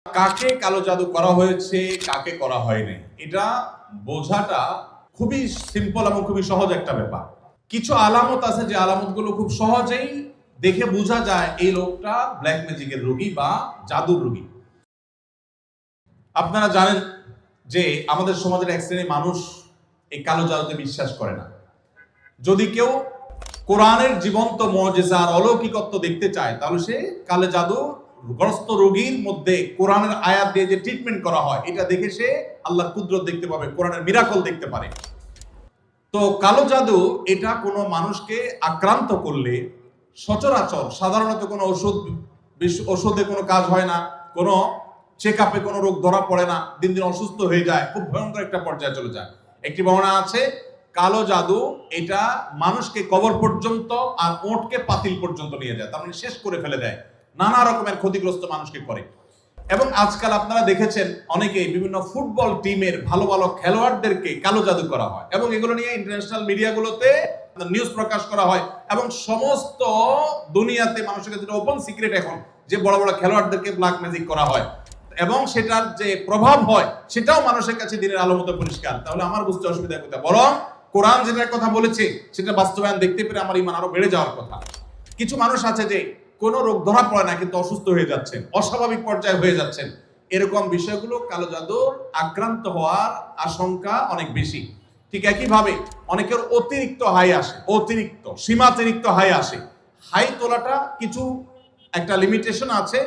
কাকে কালো জাদু করা হয়েছে, কাকে করা হয়নি, এটা বোঝাটা খুবই সিম্পল এবং খুবই সহজ একটা ব্যাপার। কিছু আলামত আছে যে আলামতগুলো খুব সহজেই দেখে বোঝা যায় এই লোকটা ব্ল্যাক ম্যাজিকের রোগী বা জাদুর রোগী। আপনারা জানেন যে আমাদের সমাজের এক শ্রেণীর মানুষ এই কালো জাদুতে বিশ্বাস করে না। যদি কেউ কোরআনের জীবন্ত মুজিজা আর অলৌকিকত্ব দেখতে চায় তাহলে সে কালো জাদু গ্রস্ত রোগীর মধ্যে কোরআনের আয়াত দিয়ে যে ট্রিটমেন্ট করা হয় এটা দেখে সে আল্লাহর কুদরত দেখতে পাবে, কোরআনের মিরাকল দেখতে পারে। তো কালো জাদু এটা কোনো মানুষকে আক্রান্ত করলে সচরাচর সাধারণত কোনো ওষুধে কোনো কাজ হয় না, কোনো চেক আপে কোনো রোগ ধরা পড়ে না, দিন দিন অসুস্থ হয়ে যায়, খুব ভয়ঙ্কর একটা পর্যায়ে চলে যায়। একটি বর্ণনা আছে কালো জাদু এটা মানুষকে কবর পর্যন্ত আর ওঁটকে পাতিল পর্যন্ত নিয়ে যায়, তার মানে শেষ করে ফেলে দেয়, নানা রকমের ক্ষতিগ্রস্ত মানুষকে করে। এবং আজকাল আপনারা দেখেছেন অনেকেই বিভিন্ন ফুটবল টিমের ভালো ভালো খেলোয়াড়দেরকে কালো জাদু করা হয় এবং এগুলো নিয়ে ইন্টারন্যাশনাল মিডিয়াগুলোতে নিউজ প্রকাশ করা হয় এবং সমস্ত দুনিয়াতে মানুষের কাছে ওপেন সিক্রেট এখন যে বড় বড় খেলোয়াড়দেরকে ব্ল্যাক ম্যাজিক করা হয় এবং সেটার যে প্রভাব হয় সেটাও মানুষের কাছে দিনের আলো মতো পরিষ্কার। তাহলে আমার বুঝতে অসুবিধা কোথায়? বরং কোরআন যেটার কথা বলেছে সেটা বাস্তবায়ন দেখতে পেরে আমার ঈমান আরো বেড়ে যাওয়ার কথা। কিছু মানুষ আছে যে কোনো রোগ ধরা পড়ে না কিন্তু অসুস্থ হয়ে যাচ্ছেন, অস্বাভাবিক পর্যায়ে হয়ে যাচ্ছেন, এরকম বিষয়গুলো কালো জাদুর আক্রান্ত হওয়ার আশঙ্কা অনেক বেশি। ঠিক একইভাবে অনেকের অতিরিক্ত হাই আসে, অতিরিক্ত সীমাতিরিক্ত হাই আসে। হাই তোলাটা কিছু একটা লিমিটেশন আছে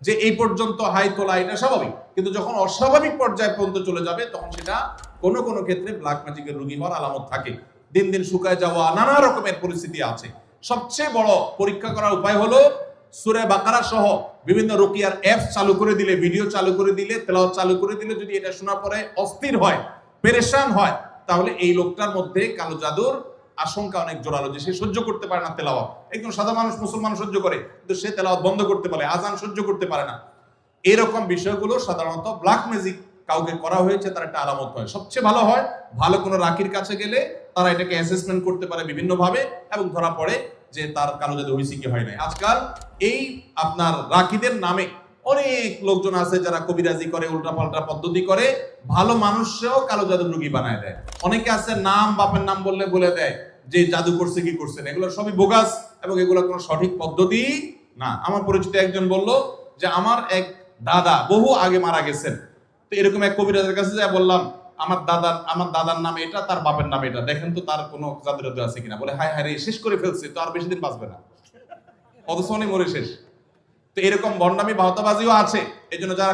যে এই পর্যন্ত হাই তোলা এটা স্বাভাবিক, কিন্তু যখন অস্বাভাবিক পর্যায়ে পর্যন্ত চলে যাবে তখন সেটা কোনো কোনো ক্ষেত্রে ব্ল্যাক ম্যাজিকের রোগী হওয়ার আলামত থাকে। দিন দিন শুকায় যাওয়া নানা রকমের পরিস্থিতি আছে। সবচেয়ে বড় পরীক্ষা করার উপায় হলো সূরা বাকারা সহ বিভিন্ন রুকিয়ার অ্যাপস চালু করে দিলে, ভিডিও চালু করে দিলে, তেলাওয়াত চালু করে দিলে যদি এটা শোনার পরে অস্থির হয়, পেরেশান হয়, তাহলে এই লোকটার মধ্যে কালো জাদুর আশঙ্কা অনেক জোরালো, যে সে সহ্য করতে পারে না তেলাওয়াত। একদম সাদা মানুষ মুসলমান সহ্য করে, কিন্তু সে তেলাওয়াত বন্ধ করতে পারে, আজান সহ্য করতে পারে না। এরকম বিষয়গুলো সাধারণত ব্ল্যাক ম্যাজিক কাউকে করা হয়েছে তার একটা আলামত হয়। সবচেয়ে ভালো হয় ভালো কোনো রাকির কাছে গেলে তারা এটাকে অ্যাসেসমেন্ট করতে পারে বিভিন্নভাবে এবং ধরা পড়ে যে তার কালো জাদু হয়েছে কি হয় নাই। আজকাল এই আপনার রাকিদের নামে অনেক লোকজন আছে যারা কবিরাজি করে, উল্টাপাল্টা পদ্ধতি করে, ভালো মানুষও কালো জাদুর রোগী বানায় দেয়। অনেকে আছে নাম বাপের নাম বললে বলে দেয় যে জাদু করছে কি করছে না, এগুলো সবই বোগাস এবং এগুলো কোনো সঠিক পদ্ধতি না। আমার পরিচিত একজন বলল যে আমার এক দাদা বহু আগে মারা গেছেন, তো এরকম এক কবিরাজের কাছে যা বললাম আমার দাদার নাম এটা, তার বাপের নাম এটা, দেখেন তো তার কোনো জাদু টাদু আছে কিনা। বলে হায় হায় রে, শেষ করে ফেলছে, তো আর বেশি দিন বাঁচবে না, অথচ অনেক মরে শেষ। তো এরকম বন্ডামি ভাওতাবাজিও আছে। এই জন্য যারা